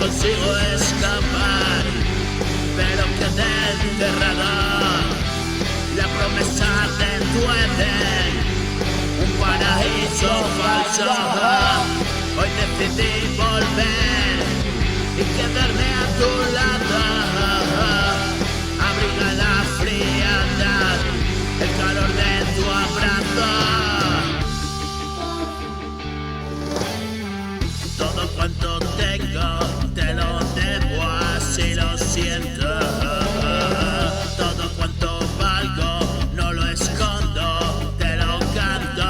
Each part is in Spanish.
consigo escapar, pero quedé enterrado. La promesa de tu Edén, un paraíso falso. Hoy decidí volver y quedarme a tu lado. Abriga la frialdad, el calor de tu abrazo. Todo cuanto tengo te lo debo, así lo siento. Todo cuanto valgo no lo escondo, te lo canto.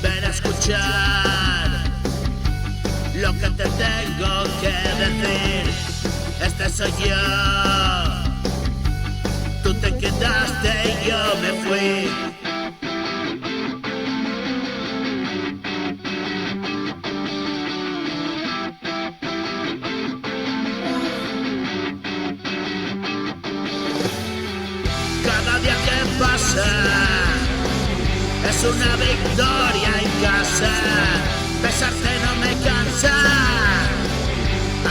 Ven a escuchar lo que te tengo que decir. Este soy yo. Tú te quedaste y yo me fui. Cada día que pasa es una victoria en casa. Besarte no me cansa.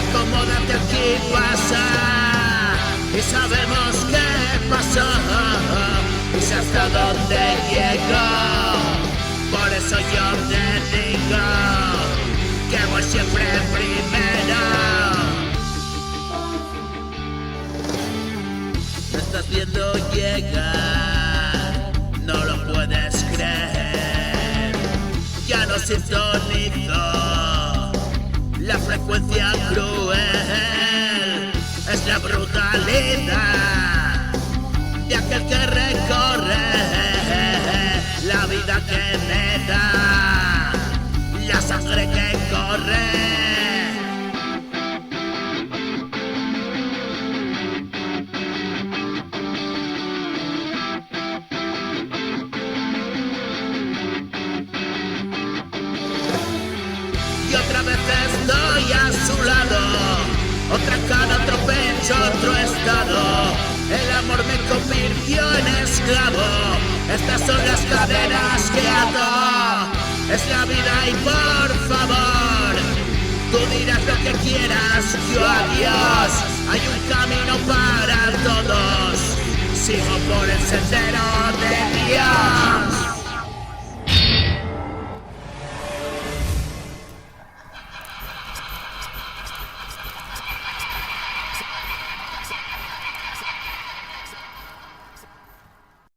Acomódate aquí, pasa. Y sabemos qué pasó y sé hasta dónde llegó. Por eso yo te digo que voy siempre primero. Me estás viendo llegar, no lo puedes creer. Ya no sintonizo la frecuencia cruel. Es la brutalidad de aquel que recorre la vida que me da, la sangre que corre. Y otra vez estoy a su lado, otra cara, otro pecho, otro estado. El amor me convirtió en esclavo. Estas son las cadenas que ato. Es la vida y por favor, tú dirás lo que quieras, yo adiós. Hay un camino para todos, sigo por el sendero.